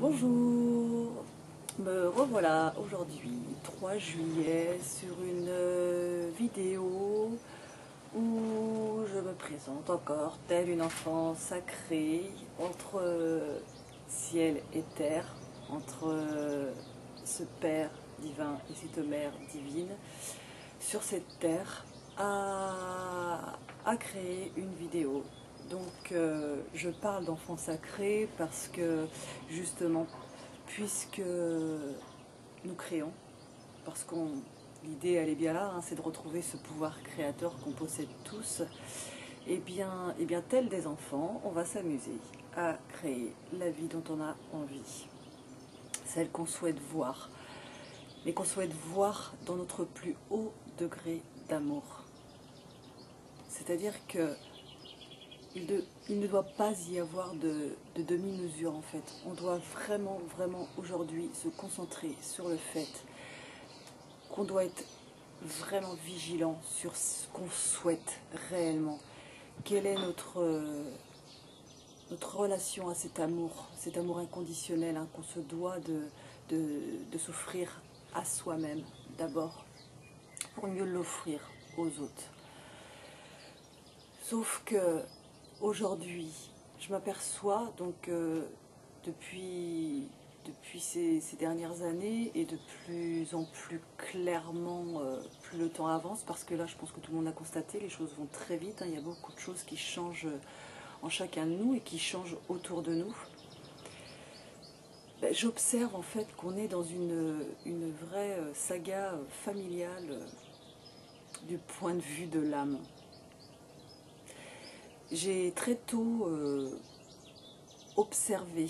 Bonjour, me revoilà aujourd'hui 3 juillet sur une vidéo où je me présente encore telle une enfant sacrée entre ciel et terre, entre ce Père divin et cette Mère divine sur cette terre à créer une vidéo. Donc je parle d'enfants sacrés parce que justement, puisque nous créons, parce qu'on l'idée elle est bien là, hein, c'est de retrouver ce pouvoir créateur qu'on possède tous, et bien tel des enfants, on va s'amuser à créer la vie dont on a envie, celle qu'on souhaite voir, mais qu'on souhaite voir dans notre plus haut degré d'amour. C'est-à-dire que il ne doit pas y avoir de demi-mesure en fait. On doit vraiment, vraiment aujourd'hui se concentrer sur le fait qu'on doit être vraiment vigilant sur ce qu'on souhaite réellement. Quelle est notre relation à cet amour inconditionnel hein, qu'on se doit de s'offrir à soi-même d'abord, pour mieux l'offrir aux autres. Sauf que aujourd'hui, je m'aperçois donc depuis ces dernières années et de plus en plus clairement plus le temps avance, parce que là je pense que tout le monde a constaté, les choses vont très vite, hein, il y a beaucoup de choses qui changent en chacun de nous et qui changent autour de nous. Ben, j'observe en fait qu'on est dans une vraie saga familiale du point de vue de l'âme. J'ai très tôt observé,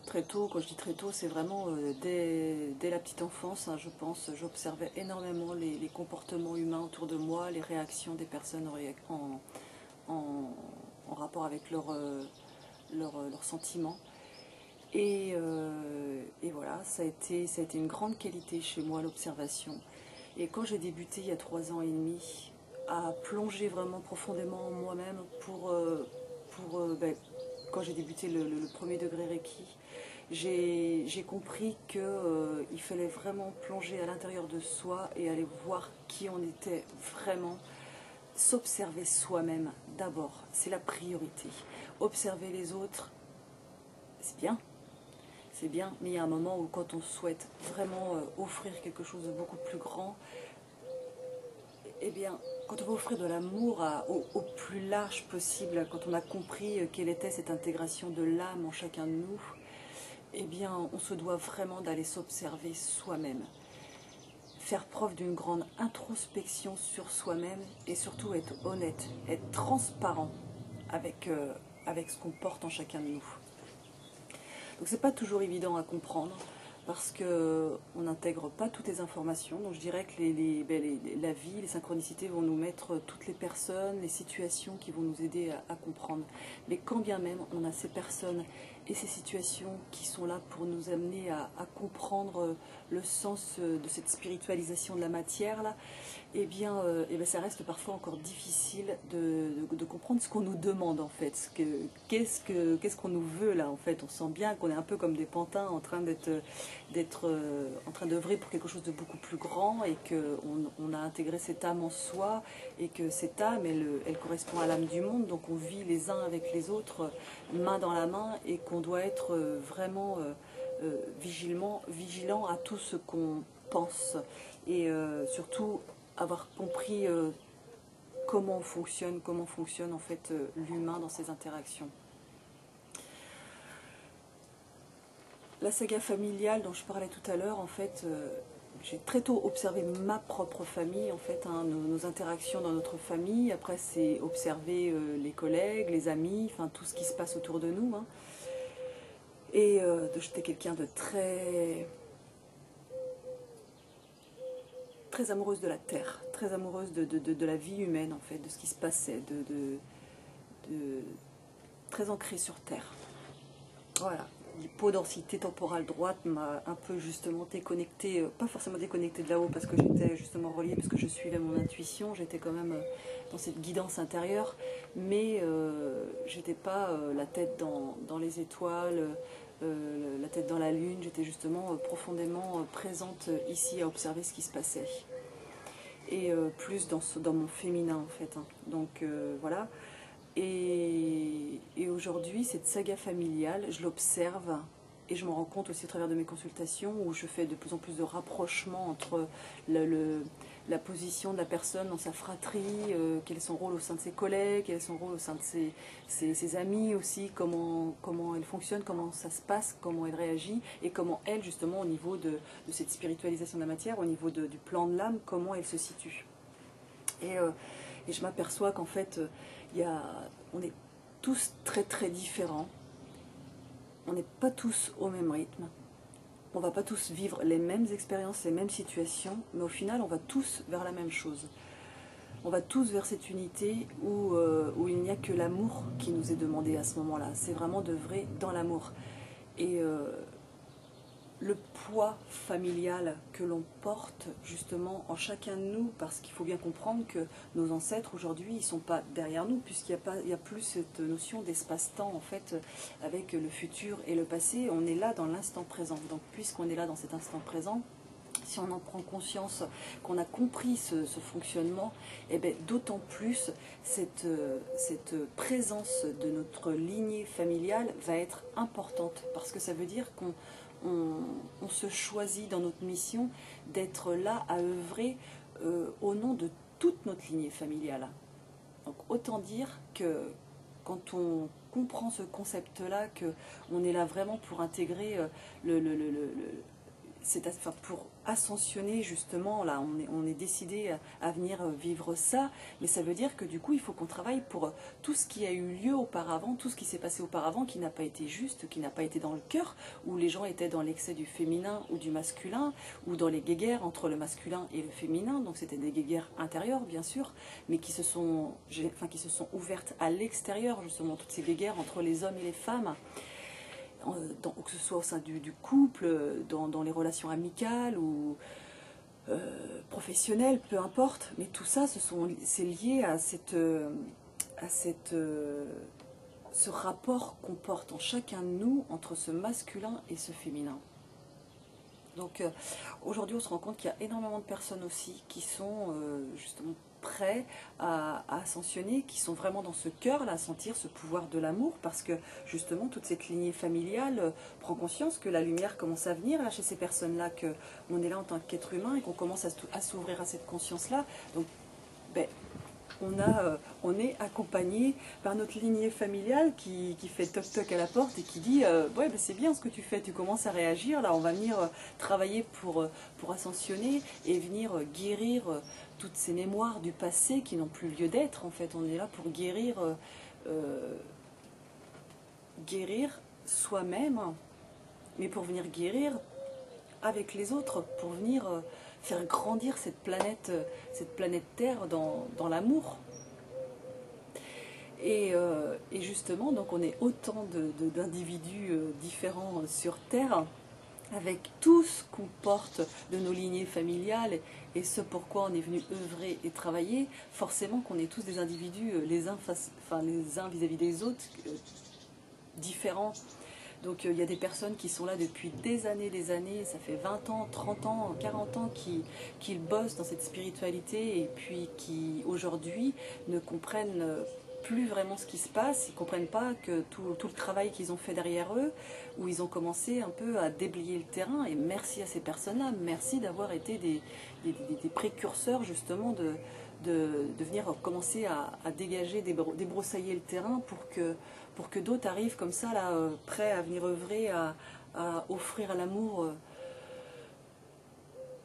très tôt, quand je dis très tôt, c'est vraiment dès la petite enfance, hein, je pense, j'observais énormément les comportements humains autour de moi, les réactions des personnes en rapport avec leurs sentiments. Et voilà, ça a été une grande qualité chez moi, l'observation. Et quand j'ai débuté il y a 3 ans et demi, à plonger vraiment profondément en moi-même quand j'ai débuté le premier degré Reiki, j'ai compris qu'il fallait vraiment plonger à l'intérieur de soi et aller voir qui on était vraiment, s'observer soi-même d'abord, c'est la priorité. Observer les autres, c'est bien, mais il y a un moment où quand on souhaite vraiment offrir quelque chose de beaucoup plus grand, eh bien, quand on veut offrir de l'amour au plus large possible, quand on a compris quelle était cette intégration de l'âme en chacun de nous, eh bien, on se doit vraiment d'aller s'observer soi-même. Faire preuve d'une grande introspection sur soi-même et surtout être honnête, être transparent avec ce qu'on porte en chacun de nous. Donc c'est pas toujours évident à comprendre parce qu'on n'intègre pas toutes les informations. Donc je dirais que la vie, les synchronicités vont nous mettre toutes les personnes, les situations qui vont nous aider à comprendre. Mais quand bien même on a ces personnes et ces situations qui sont là pour nous amener à comprendre le sens de cette spiritualisation de la matière là, eh bien ça reste parfois encore difficile de comprendre ce qu'on nous demande en fait. Qu'est-ce qu'on nous veut là en fait. On sent bien qu'on est un peu comme des pantins en train en train d'œuvrer pour quelque chose de beaucoup plus grand et qu'on a intégré cette âme en soi et que cette âme elle correspond à l'âme du monde, donc on vit les uns avec les autres main dans la main et qu'on doit être vraiment vigilant à tout ce qu'on pense et surtout avoir compris comment fonctionne en fait l'humain dans ses interactions. La saga familiale dont je parlais tout à l'heure, en fait, j'ai très tôt observé ma propre famille, en fait, hein, nos interactions dans notre famille. Après, c'est observer les collègues, les amis, enfin tout ce qui se passe autour de nous. Hein. Et j'étais quelqu'un de très amoureuse de la terre, très amoureuse de la vie humaine, en fait, de ce qui se passait, très ancrée sur terre. Voilà. L'hypodensité temporale droite m'a un peu justement déconnectée, pas forcément déconnectée de là-haut parce que j'étais justement reliée, parce que je suivais mon intuition, j'étais quand même dans cette guidance intérieure, mais j'étais pas la tête dans les étoiles, la tête dans la lune, j'étais justement profondément présente ici à observer ce qui se passait. Et plus dans mon féminin en fait. Hein. Donc voilà. Et aujourd'hui, cette saga familiale, je l'observe et je me rends compte aussi au travers de mes consultations où je fais de plus en plus de rapprochements entre la position de la personne dans sa fratrie, quel est son rôle au sein de ses collègues, quel est son rôle au sein de ses amis aussi, comment elle fonctionne, comment ça se passe, comment elle réagit et comment elle, justement, au niveau de cette spiritualisation de la matière, au niveau du plan de l'âme, comment elle se situe. Et je m'aperçois qu'en fait, on est tous très très différents. On n'est pas tous au même rythme. On ne va pas tous vivre les mêmes expériences, les mêmes situations, mais au final, on va tous vers la même chose. On va tous vers cette unité où il n'y a que l'amour qui nous est demandé à ce moment-là. C'est vraiment de vrai dans l'amour. Et le poids familial que l'on porte justement en chacun de nous, parce qu'il faut bien comprendre que nos ancêtres aujourd'hui, ils ne sont pas derrière nous, puisqu'il n'y a plus cette notion d'espace-temps en fait, avec le futur et le passé. On est là dans l'instant présent. Donc puisqu'on est là dans cet instant présent, si on en prend conscience, qu'on a compris ce fonctionnement, eh bien, d'autant plus cette présence de notre lignée familiale va être importante, parce que ça veut dire qu'on se choisit dans notre mission d'être là à œuvrer au nom de toute notre lignée familiale. Donc autant dire que quand on comprend ce concept-là, qu'on est là vraiment pour intégrer pour ascensionner justement, là on est décidé à venir vivre ça, mais ça veut dire que du coup il faut qu'on travaille pour tout ce qui a eu lieu auparavant, tout ce qui s'est passé auparavant qui n'a pas été juste, qui n'a pas été dans le cœur, où les gens étaient dans l'excès du féminin ou du masculin, ou dans les guéguerres entre le masculin et le féminin, donc c'était des guéguerres intérieures bien sûr, mais qui se sont ouvertes à l'extérieur, justement toutes ces guéguerres entre les hommes et les femmes, que ce soit au sein du couple, dans les relations amicales ou professionnelles, peu importe, mais tout ça, c'est lié à ce rapport qu'on porte en chacun de nous entre ce masculin et ce féminin. Donc aujourd'hui, on se rend compte qu'il y a énormément de personnes aussi qui sont justement prêts à ascensionner, qui sont vraiment dans ce cœur-là, à sentir ce pouvoir de l'amour, parce que justement toute cette lignée familiale prend conscience que la lumière commence à venir là chez ces personnes-là, qu'on est là en tant qu'être humain et qu'on commence à s'ouvrir à cette conscience-là. Donc ben, on est accompagné par notre lignée familiale qui fait toc-toc à la porte et qui dit ouais, ben c'est bien ce que tu fais, tu commences à réagir, là on va venir travailler pour ascensionner et venir guérir toutes ces mémoires du passé qui n'ont plus lieu d'être. En fait, on est là pour guérir soi-même, mais pour venir guérir avec les autres, pour venir faire grandir cette planète Terre dans l'amour. Et justement, donc on est autant d'individus différents sur Terre, avec tout ce qu'on porte de nos lignées familiales et ce pourquoi on est venu œuvrer et travailler, forcément qu'on est tous des individus les uns vis-à-vis des autres, différents. Donc il y a des personnes qui sont là depuis des années, ça fait 20 ans, 30 ans, 40 ans qu'ils bossent dans cette spiritualité et puis qui aujourd'hui ne comprennent plus vraiment ce qui se passe, ils ne comprennent pas que tout le travail qu'ils ont fait derrière eux, où ils ont commencé un peu à déblayer le terrain, et merci à ces personnes-là, merci d'avoir été des précurseurs justement de venir commencer à dégager, débroussailler le terrain pour que d'autres arrivent comme ça, là, prêts à venir œuvrer, à offrir l'amour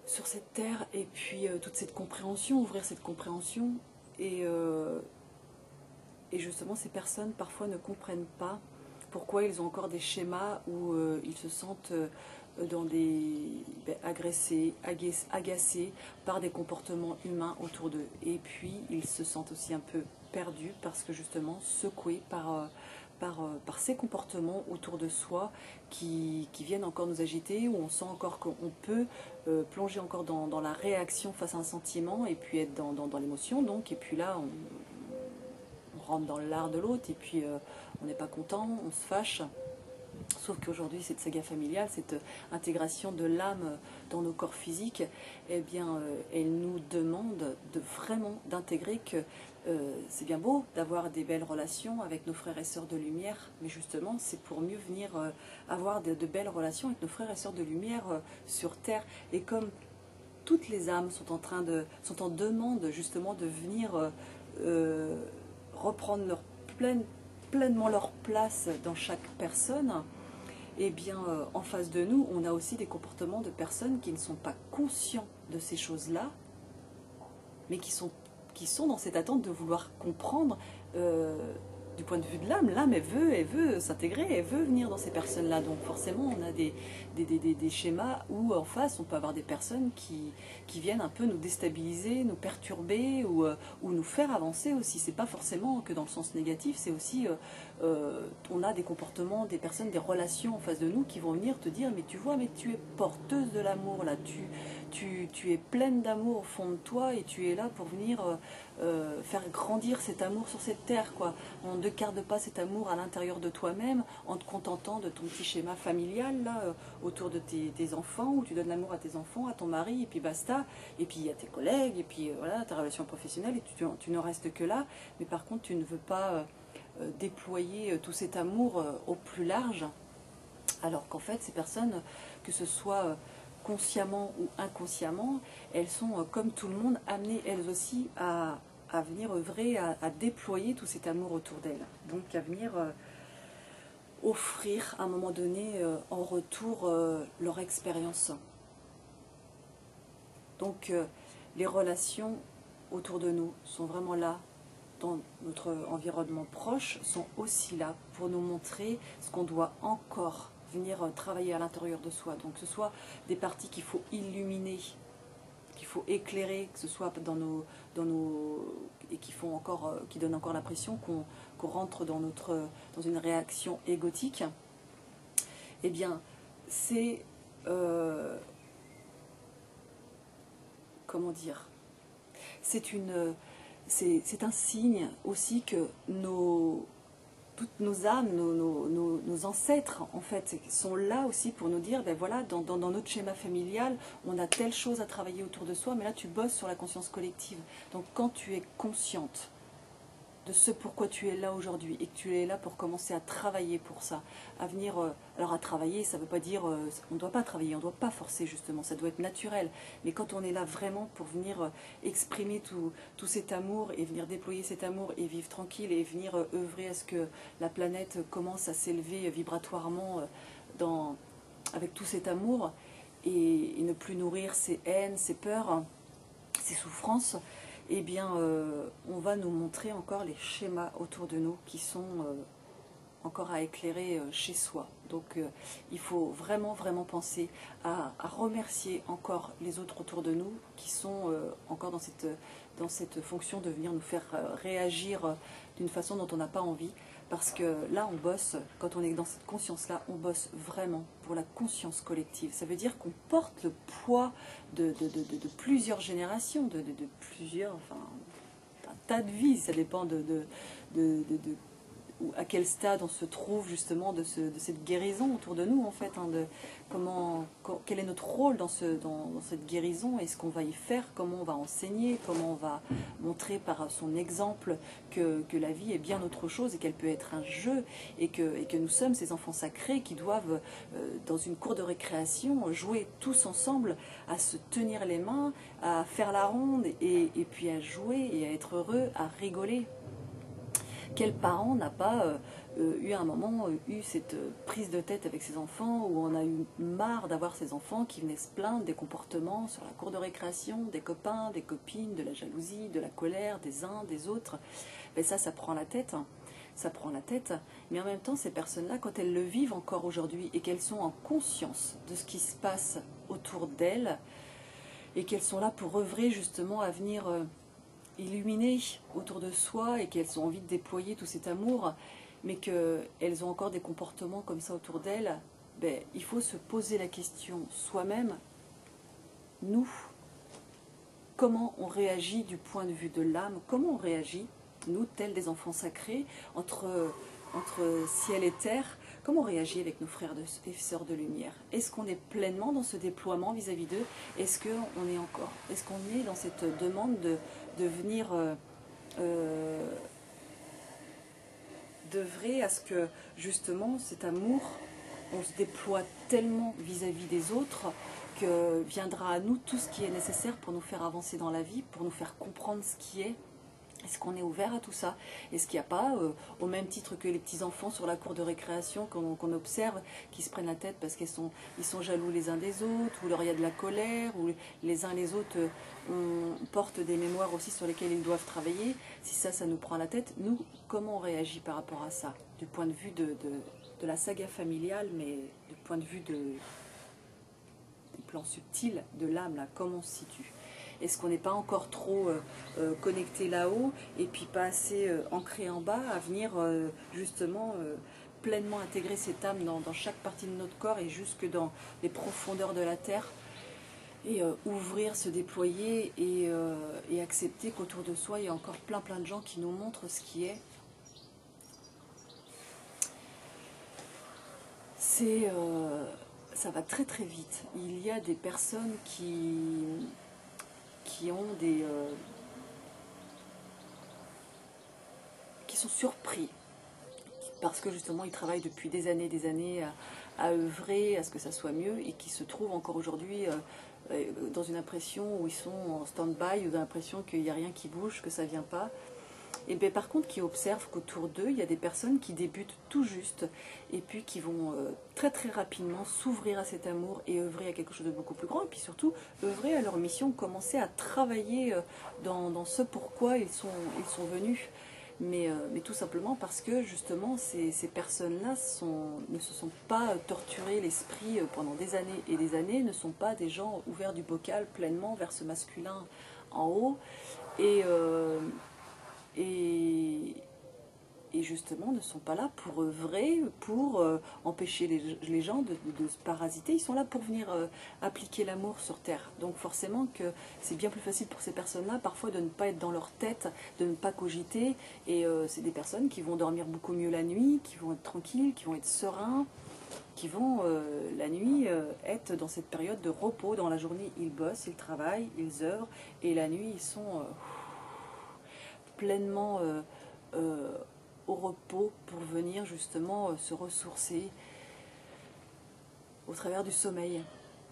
sur cette terre, et puis toute cette compréhension, ouvrir cette compréhension, et justement ces personnes parfois ne comprennent pas pourquoi ils ont encore des schémas où ils se sentent agressés, agacés par des comportements humains autour d'eux. Et puis ils se sentent aussi un peu perdus parce que justement secoués par ces comportements autour de soi qui viennent encore nous agiter, où on sent encore qu'on peut plonger encore dans la réaction face à un sentiment et puis être dans l'émotion. Donc, et puis là, on rentre dans l'art de l'autre et puis on n'est pas content, on se fâche, Sauf qu'aujourd'hui, cette saga familiale, cette intégration de l'âme dans nos corps physiques, eh bien, elle nous demande vraiment d'intégrer que c'est bien beau d'avoir des belles relations avec nos frères et sœurs de lumière, mais justement, c'est pour mieux venir avoir de belles relations avec nos frères et sœurs de lumière sur Terre. Et comme toutes les âmes sont en demande justement de venir reprendre pleinement leur place dans chaque personne, et bien en face de nous, on a aussi des comportements de personnes qui ne sont pas conscients de ces choses-là, mais qui sont dans cette attente de vouloir comprendre du point de vue de l'âme. L'âme, elle veut s'intégrer, elle veut venir dans ces personnes-là. Donc forcément, on a des schémas où en face, on peut avoir des personnes qui viennent un peu nous déstabiliser, nous perturber ou nous faire avancer aussi. C'est pas forcément que dans le sens négatif, c'est aussi, on a des comportements, des personnes, des relations en face de nous qui vont venir te dire, mais tu vois, mais tu es porteuse de l'amour là, tu es pleine d'amour au fond de toi et tu es là pour venir faire grandir cet amour sur cette terre, quoi. On ne garde pas cet amour à l'intérieur de toi-même en te contentant de ton petit schéma familial là, autour de tes enfants, où tu donnes l'amour à tes enfants, à ton mari, et puis basta, et puis à tes collègues, et puis voilà, ta relation professionnelle, et tu ne restes que là, mais par contre tu ne veux pas déployer tout cet amour au plus large, alors qu'en fait ces personnes, que ce soit consciemment ou inconsciemment, elles sont comme tout le monde amenées elles aussi à venir œuvrer, à déployer tout cet amour autour d'elles. Donc à venir offrir à un moment donné en retour leur expérience. Donc les relations autour de nous sont vraiment là, dans notre environnement proche, sont aussi là pour nous montrer ce qu'on doit encore venir travailler à l'intérieur de soi. Donc que ce soit des parties qu'il faut illuminer, qu'il faut éclairer, que ce soit dans nos et qui donnent encore l'impression qu'on rentre dans une réaction égotique, eh bien c'est comment dire, c'est un signe aussi que toutes nos âmes, nos ancêtres, en fait, sont là aussi pour nous dire, ben voilà, dans notre schéma familial, on a telle chose à travailler autour de soi, mais là tu bosses sur la conscience collective. Donc quand tu es consciente de ce pourquoi tu es là aujourd'hui et que tu es là pour commencer à travailler pour ça, à venir, alors à travailler, ça ne veut pas dire, on ne doit pas travailler, on ne doit pas forcer justement, ça doit être naturel, mais quand on est là vraiment pour venir exprimer tout cet amour et venir déployer cet amour et vivre tranquille et venir œuvrer à ce que la planète commence à s'élever vibratoirement avec tout cet amour et ne plus nourrir ses haines, ses peurs, ses souffrances, eh bien, on va nous montrer encore les schémas autour de nous qui sont encore à éclairer chez soi. Donc, il faut vraiment, vraiment penser à remercier encore les autres autour de nous qui sont encore dans cette fonction de venir nous faire réagir d'une façon dont on n'a pas envie. Parce que là, on bosse, quand on est dans cette conscience-là, on bosse vraiment pour la conscience collective. Ça veut dire qu'on porte le poids de plusieurs générations, de plusieurs, enfin, un tas de vies. Ça dépend à quel stade on se trouve justement de cette guérison autour de nous, en fait, hein, quel est notre rôle dans cette guérison, et ce qu'on va y faire, comment on va enseigner, comment on va montrer par son exemple que la vie est bien autre chose et qu'elle peut être un jeu, et que nous sommes ces enfants sacrés qui doivent, dans une cour de récréation, jouer tous ensemble, à se tenir les mains, à faire la ronde, et puis à jouer et à être heureux, à rigoler. Quel parent n'a pas eu à un moment eu cette prise de tête avec ses enfants, où on a eu marre d'avoir ses enfants qui venaient se plaindre des comportements sur la cour de récréation, des copains, des copines, de la jalousie, de la colère des uns, des autres. Mais ça prend la tête. Ça prend la tête. Mais en même temps, ces personnes-là, quand elles le vivent encore aujourd'hui et qu'elles sont en conscience de ce qui se passe autour d'elles, et qu'elles sont là pour œuvrer justement à venir illuminées autour de soi, et qu'elles ont envie de déployer tout cet amour, mais qu'elles ont encore des comportements comme ça autour d'elles, ben, il faut se poser la question soi-même, nous, comment on réagit du point de vue de l'âme, comment on réagit, nous, tels des enfants sacrés, entre ciel et terre, comment on réagit avec nos frères et sœurs de lumière? Est-ce qu'on est pleinement dans ce déploiement vis-à-vis d'eux? Est-ce qu'on est dans cette demande de venir d'œuvrer à ce que justement cet amour, on se déploie tellement vis-à-vis des autres que viendra à nous tout ce qui est nécessaire pour nous faire avancer dans la vie, pour nous faire comprendre ce qui est. Est-ce qu'on est ouvert à tout ça? Est-ce qu'il n'y a pas, au même titre que les petits-enfants sur la cour de récréation qu'on observe, qui se prennent la tête parce qu'ils sont jaloux les uns des autres, ou alors il y a de la colère, ou les uns les autres portent des mémoires aussi sur lesquelles ils doivent travailler. Si ça nous prend la tête, nous, comment on réagit par rapport à ça? Du point de vue de la saga familiale, mais du point de vue du plan subtil de l'âme, là, comment on se situe? Est-ce qu'on n'est pas encore trop connecté là-haut et puis pas assez ancré en bas à venir justement pleinement intégrer cette âme dans chaque partie de notre corps et jusque dans les profondeurs de la terre et ouvrir, se déployer et accepter qu'autour de soi il y a encore plein de gens qui nous montrent ce qui est. Ça va très vite. Il y a des personnes qui ont qui sont surpris parce que justement ils travaillent depuis des années à œuvrer à ce que ça soit mieux et qui se trouvent encore aujourd'hui dans une impression où ils sont en stand-by ou dans l'impression qu'il n'y a rien qui bouge, que ça ne vient pas. Et bien, par contre, qui observent qu'autour d'eux, il y a des personnes qui débutent tout juste et puis qui vont très rapidement s'ouvrir à cet amour et œuvrer à quelque chose de beaucoup plus grand. Et puis surtout, œuvrer à leur mission, commencer à travailler dans ce pourquoi ils sont venus. Mais tout simplement parce que justement, ces personnes-là ne se sont pas torturées l'esprit pendant des années et des années, ne sont pas des gens ouverts du bocal pleinement vers ce masculin en haut. Et justement ne sont pas là pour œuvrer, pour empêcher les gens de se parasiter. Ils sont là pour venir appliquer l'amour sur Terre. Donc forcément que c'est bien plus facile pour ces personnes-là parfois de ne pas être dans leur tête, de ne pas cogiter. Et c'est des personnes qui vont dormir beaucoup mieux la nuit, qui vont être tranquilles, qui vont être sereins, qui vont la nuit être dans cette période de repos. Dans la journée, ils bossent, ils travaillent, ils œuvrent. Et la nuit, ils sont pleinement au repos pour venir justement se ressourcer au travers du sommeil.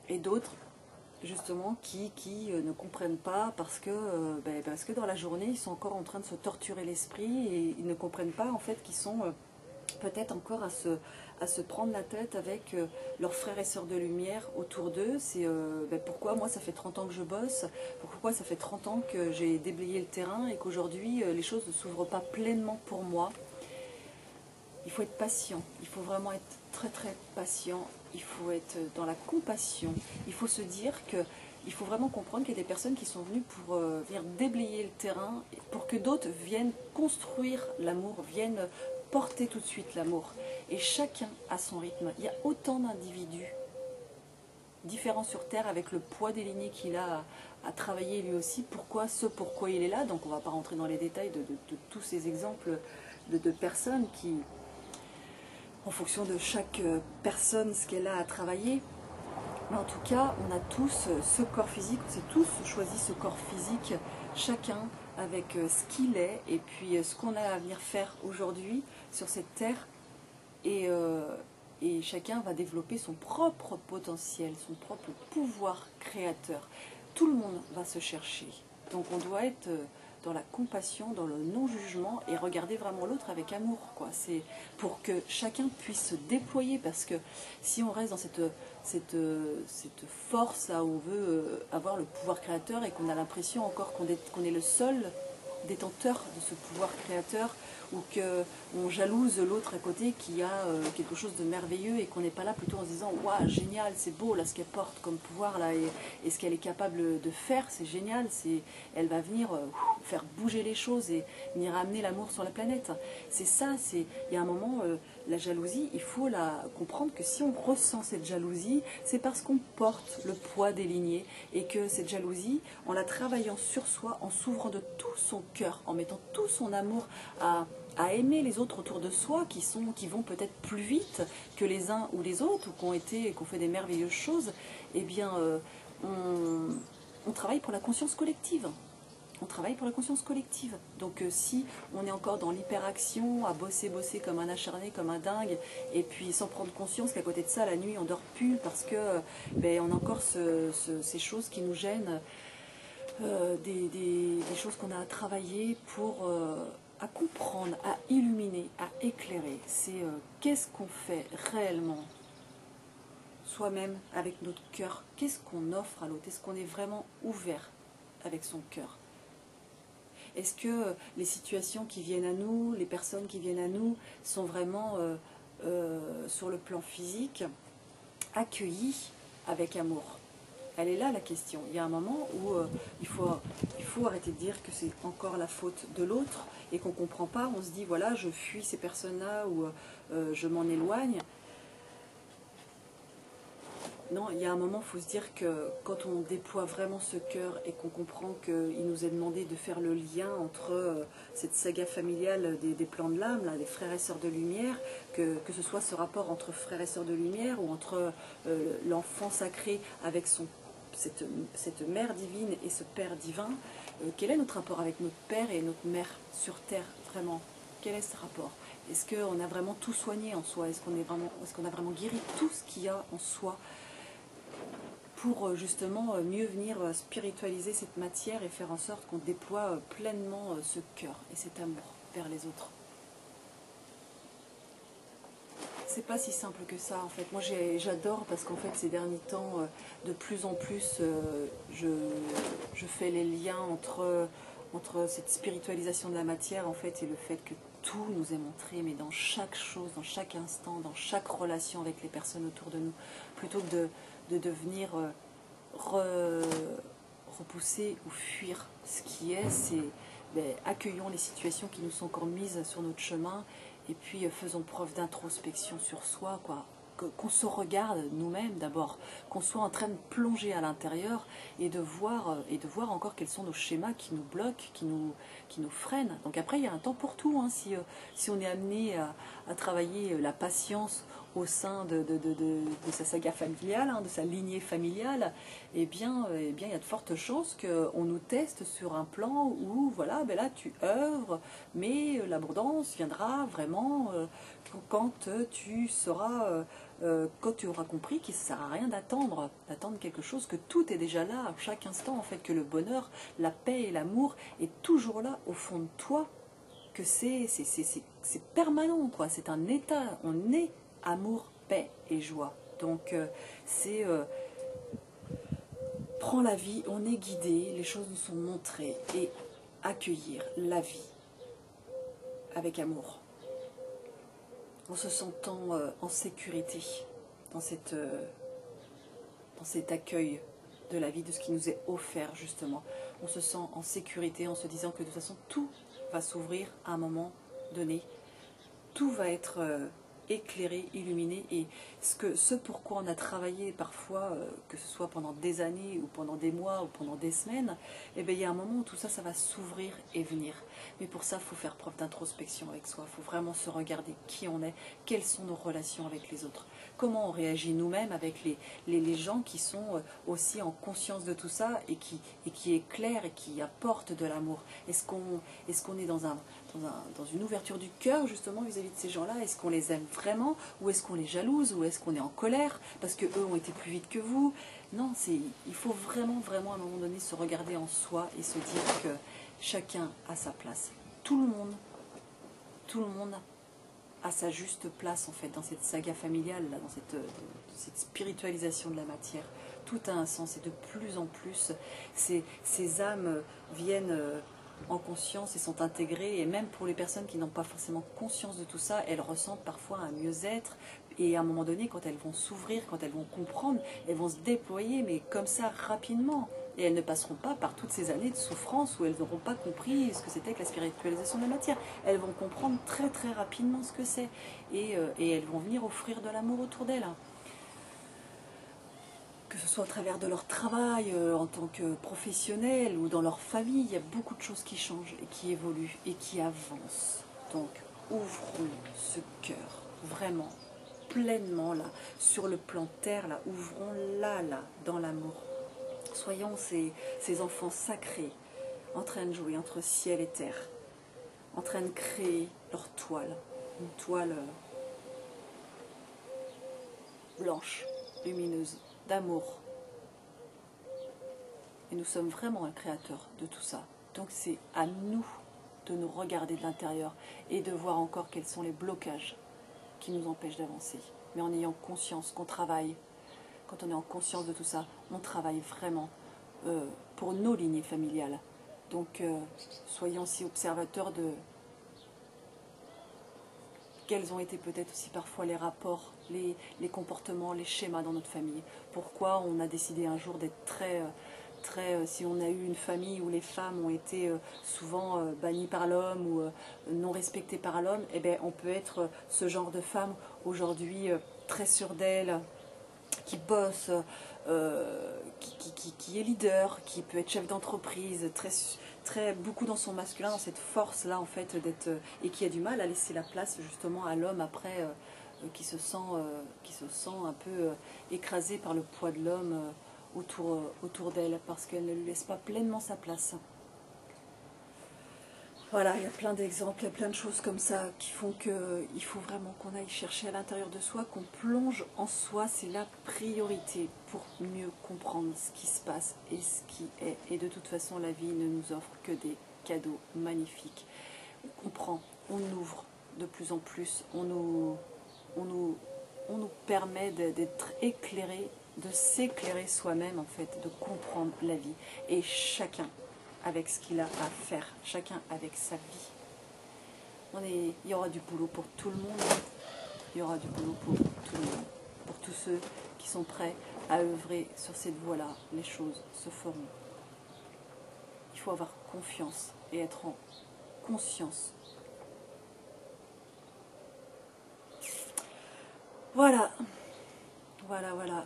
Et d'autres justement qui ne comprennent pas parce que dans la journée ils sont encore en train de se torturer l'esprit et ils ne comprennent pas en fait qu'ils sont peut-être encore à se prendre la tête avec leurs frères et sœurs de lumière autour d'eux. C'est pourquoi moi ça fait 30 ans que je bosse, pourquoi ça fait 30 ans que j'ai déblayé le terrain et qu'aujourd'hui les choses ne s'ouvrent pas pleinement pour moi. Il faut être patient, il faut vraiment être très patient, il faut être dans la compassion, il faut se dire il faut vraiment comprendre qu'il y a des personnes qui sont venues pour venir déblayer le terrain, pour que d'autres viennent construire l'amour, viennent porter tout de suite l'amour. Et chacun a son rythme. Il y a autant d'individus différents sur Terre avec le poids des lignées qu'il a à travailler lui aussi, pourquoi il est là. Donc on ne va pas rentrer dans les détails de tous ces exemples de personnes qui, en fonction de chaque personne, ce qu'elle a à travailler. Mais en tout cas, on a tous ce corps physique, on s'est tous choisi ce corps physique, chacun avec ce qu'il est et puis ce qu'on a à venir faire aujourd'hui sur cette terre. Et chacun va développer son propre potentiel, son propre pouvoir créateur. Tout le monde va se chercher. Donc on doit être dans la compassion, dans le non-jugement et regarder vraiment l'autre avec amour, quoi. C'est pour que chacun puisse se déployer, parce que si on reste dans cette force là où on veut avoir le pouvoir créateur et qu'on a l'impression encore qu'on est le seul détenteur de ce pouvoir créateur, ou qu'on jalouse l'autre à côté qui a quelque chose de merveilleux et qu'on n'est pas là plutôt en se disant « Waouh, génial, c'est beau là ce qu'elle porte comme pouvoir là et ce qu'elle est capable de faire, c'est génial, elle va venir faire bouger les choses et venir amener l'amour sur la planète. » C'est ça, il y a un moment, la jalousie, il faut la comprendre que si on ressent cette jalousie, c'est parce qu'on porte le poids des lignées et que cette jalousie, en la travaillant sur soi, en s'ouvrant de tout son cœur, en mettant tout son amour à à aimer les autres autour de soi qui vont peut-être plus vite que les uns ou les autres ou qui ont fait des merveilleuses choses, eh bien, on travaille pour la conscience collective. On travaille pour la conscience collective. Donc si on est encore dans l'hyperaction, à bosser comme un acharné, comme un dingue, et puis sans prendre conscience qu'à côté de ça, la nuit, on dort plus parce que on a encore ces choses qui nous gênent, des choses qu'on a à travailler pour à comprendre, à illuminer, à éclairer. C'est qu'est-ce qu'on fait réellement soi-même avec notre cœur, qu'est-ce qu'on offre à l'autre, est-ce qu'on est vraiment ouvert avec son cœur. Est-ce que les situations qui viennent à nous, les personnes qui viennent à nous, sont vraiment sur le plan physique accueillies avec amour? Elle est là la question. Il y a un moment où il faut arrêter de dire que c'est encore la faute de l'autre et qu'on ne comprend pas. On se dit voilà, je fuis ces personnes-là ou je m'en éloigne. Non, il y a un moment, il faut se dire que quand on déploie vraiment ce cœur et qu'on comprend qu'il nous est demandé de faire le lien entre cette saga familiale des plans de l'âme, des frères et sœurs de lumière, que ce soit ce rapport entre frères et sœurs de lumière ou entre l'enfant sacré avec cette mère divine et ce père divin, quel est notre rapport avec notre père et notre mère sur terre, vraiment? Quel est ce rapport? Est-ce qu'on a vraiment tout soigné en soi? Est-ce qu'on a vraiment guéri tout ce qu'il y a en soi pour justement mieux venir spiritualiser cette matière et faire en sorte qu'on déploie pleinement ce cœur et cet amour vers les autres? C'est pas si simple que ça en fait. Moi j'adore parce qu'en fait ces derniers temps, de plus en plus, je fais les liens entre cette spiritualisation de la matière en fait et le fait que tout nous est montré, mais dans chaque chose, dans chaque instant, dans chaque relation avec les personnes autour de nous, plutôt que de devenir repousser ou fuir ce qui est, c'est accueillons les situations qui nous sont encore mises sur notre chemin et puis faisons preuve d'introspection sur soi, quoi. Qu'on se regarde nous-mêmes d'abord, qu'on soit en train de plonger à l'intérieur et de voir encore quels sont nos schémas qui nous bloquent, qui nous freinent. Donc après, il y a un temps pour tout, hein. Si on est amené à travailler la patience au sein de sa saga familiale, hein, de sa lignée familiale, eh bien, il y a de fortes chances qu'on nous teste sur un plan où, voilà, là, tu œuvres, mais l'abondance viendra vraiment quand tu seras... quand tu auras compris qu'il ne sert à rien d'attendre quelque chose, que tout est déjà là à chaque instant, en fait, que le bonheur, la paix et l'amour est toujours là au fond de toi, que c'est permanent, quoi. C'est un état, on est amour, paix et joie. Donc prends la vie, on est guidé, les choses nous sont montrées et accueillir la vie avec amour, en se sentant en sécurité dans cet accueil de la vie, de ce qui nous est offert justement. On se sent en sécurité en se disant que de toute façon tout va s'ouvrir à un moment donné, tout va être éclairé, illuminé, et ce pourquoi on a travaillé parfois, que ce soit pendant des années ou pendant des mois ou pendant des semaines, eh bien, il y a un moment où tout ça, ça va s'ouvrir et venir. Mais pour ça, il faut faire preuve d'introspection avec soi, il faut vraiment se regarder qui on est, quelles sont nos relations avec les autres, comment on réagit nous-mêmes avec les gens qui sont aussi en conscience de tout ça et qui éclairent et qui apportent de l'amour. Est-ce qu'on est dans une ouverture du cœur justement vis-à-vis de ces gens-là? Est-ce qu'on les aime vraiment, ou est-ce qu'on les jalouse, ou est-ce qu'on est en colère parce qu'eux ont été plus vite que vous? Non, il faut vraiment, vraiment à un moment donné se regarder en soi et se dire que chacun a sa place. Tout le monde a sa juste place en fait dans cette saga familiale, là, dans cette spiritualisation de la matière. Tout a un sens et de plus en plus, ces âmes viennent en conscience et sont intégrées, et même pour les personnes qui n'ont pas forcément conscience de tout ça, elles ressentent parfois un mieux-être, et à un moment donné, quand elles vont s'ouvrir, quand elles vont comprendre, elles vont se déployer, mais comme ça, rapidement. Et elles ne passeront pas par toutes ces années de souffrance où elles n'auront pas compris ce que c'était que la spiritualisation de la matière. Elles vont comprendre très très rapidement ce que c'est, et elles vont venir offrir de l'amour autour d'elles. Que ce soit à travers de leur travail en tant que professionnel ou dans leur famille, il y a beaucoup de choses qui changent et qui évoluent et qui avancent. Donc ouvrons ce cœur, vraiment, pleinement là, sur le plan terre, là, ouvrons-la là, dans l'amour. Soyons ces enfants sacrés, en train de jouer entre ciel et terre, en train de créer leur toile, une toile blanche, lumineuse, d'amour. Et nous sommes vraiment un créateur de tout ça. Donc c'est à nous de nous regarder de l'intérieur et de voir encore quels sont les blocages qui nous empêchent d'avancer. Mais en ayant conscience qu'on travaille, quand on est en conscience de tout ça, on travaille vraiment pour nos lignées familiales. Donc soyons aussi observateurs de quels ont été peut-être aussi parfois les rapports, les comportements, les schémas dans notre famille. Pourquoi on a décidé un jour d'être si on a eu une famille où les femmes ont été souvent bannies par l'homme ou non respectées par l'homme, eh bien, on peut être ce genre de femme aujourd'hui très sûre d'elle, qui bosse, qui est leader, qui peut être chef d'entreprise, beaucoup dans son masculin, dans cette force-là en fait d'être, et qui a du mal à laisser la place justement à l'homme après, qui se sent un peu écrasé par le poids de l'homme autour d'elle, parce qu'elle ne lui laisse pas pleinement sa place. Voilà, il y a plein d'exemples, il y a plein de choses comme ça qui font qu'il faut vraiment qu'on aille chercher à l'intérieur de soi, qu'on plonge en soi, c'est la priorité pour mieux comprendre ce qui se passe et ce qui est. Et de toute façon, la vie ne nous offre que des cadeaux magnifiques. On prend, on ouvre de plus en plus, on nous permet d'être éclairés, de s'éclairer soi-même en fait, de comprendre la vie. Et chacun avec ce qu'il a à faire, chacun avec sa vie. Il y aura du boulot pour tout le monde, il y aura du boulot pour tout le monde. Pour tous ceux qui sont prêts à œuvrer sur cette voie-là, les choses se feront. Il faut avoir confiance et être en conscience. Voilà, voilà.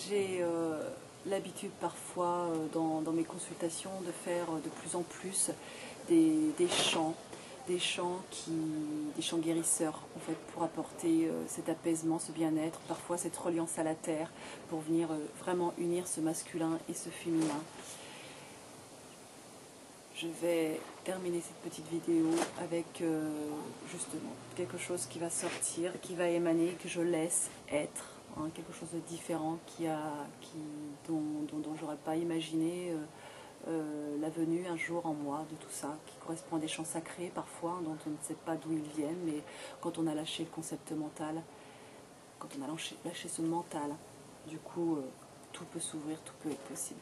J'ai l'habitude parfois dans mes consultations de faire de plus en plus des chants guérisseurs en fait, pour apporter cet apaisement, ce bien-être, parfois cette reliance à la terre, pour venir vraiment unir ce masculin et ce féminin. Je vais terminer cette petite vidéo avec justement quelque chose qui va sortir, qui va émaner, que je laisse être. Quelque chose de différent dont j'aurais pas imaginé la venue un jour en moi de tout ça, qui correspond à des chants sacrés parfois, dont on ne sait pas d'où ils viennent, mais quand on a lâché le concept mental, quand on a lâché ce mental, du coup tout peut s'ouvrir, tout peut être possible.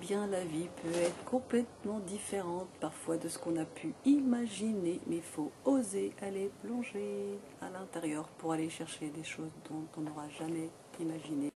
bien la vie peut être complètement différente parfois de ce qu'on a pu imaginer, mais il faut oser aller plonger à l'intérieur pour aller chercher des choses dont on n'aura jamais imaginé.